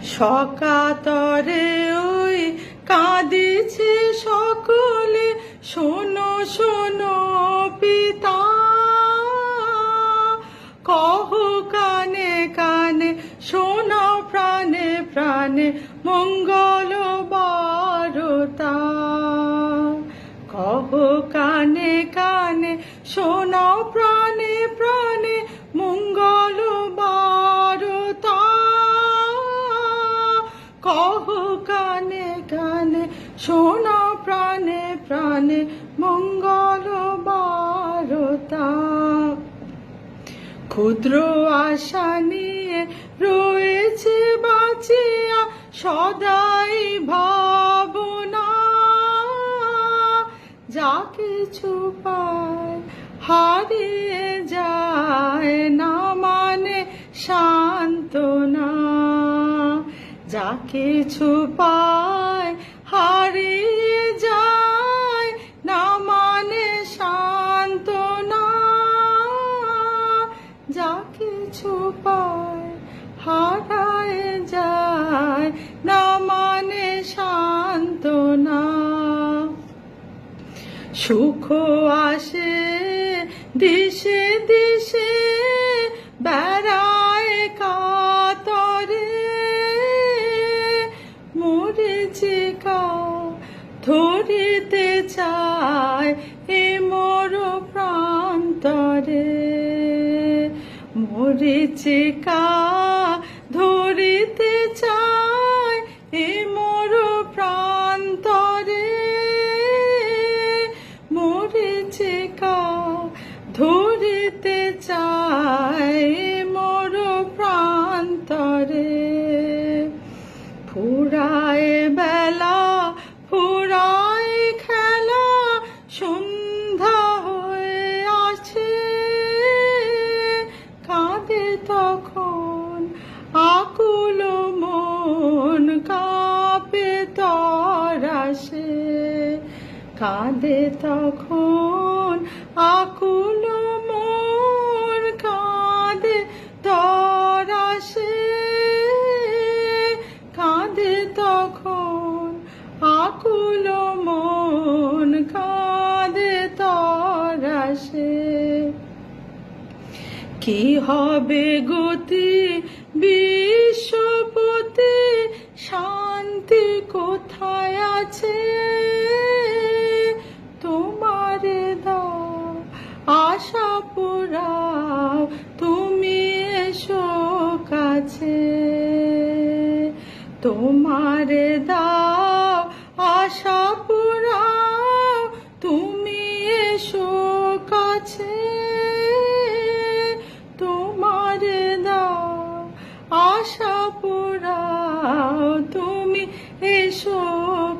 সকাতরে ওই কাঁদিছে সকলে, শোনো শোনো পিতা, কহ কানে কানে, শোনাও প্রাণে প্রাণে মঙ্গল বারতা। কহ কানে কানে, শোনাও প্রাণে প্রাণে মঙ্গল বারতা। কহ কানে কানে, শোনাও প্রাণে প্রাণে মঙ্গল বারতা। ক্ষুদ্র আশা নিয়ে রয়েছে বাঁচিয়া সদাই ভাবনা, যা কিছু পায় হারিয়ে যায় না মানে সান্ত্বনা। যা কিছু পায় হারিয়ে যায় না মানে সান্ত্বনা। যা কিছু পায় হারায় যায় না মানে সান্ত্বনা। সুখ আসে দিশে দিশে বেড়ায় কাতরে, মরিচিকা ধরিতে চায় এ মোর প্রান্তরে। মরিচিকা ধরিতে চায় এ মোর প্রান্তরে। মরিচিকা ধরিতে চায় মোর প্রান্তরে। ফুরায় বেলা ফুরায় খেলা, সন্ধ্যা হয়ে আছে, কাঁদে তখন আকুল মন, কাঁপে তরাসে। কাঁদে তখন আকুল মন, কাঁদে তরাসে। কাঁদে তখন আকুল মন, কাঁদে তরাসে। কি হবে গতি বিশ্বপতি, শান্তি কোথায় আছে? তোমারে দাও আশা পুরাও, তুমি এসো কাছে। তোমারে দাও আশা পুরাও, তুমি এসো কাছে। তোমারে দাও আশা পুরাও, তুমি এসো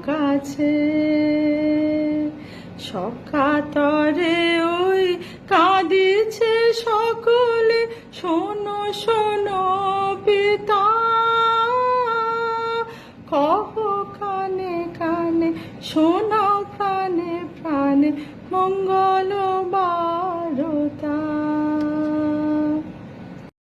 কাছে। সকাতরে ওই কাঁদিছে সকলে, শোনো শোনো পিতা, কহ কানে কানে, শোনাও প্রাণে প্রাণে মঙ্গল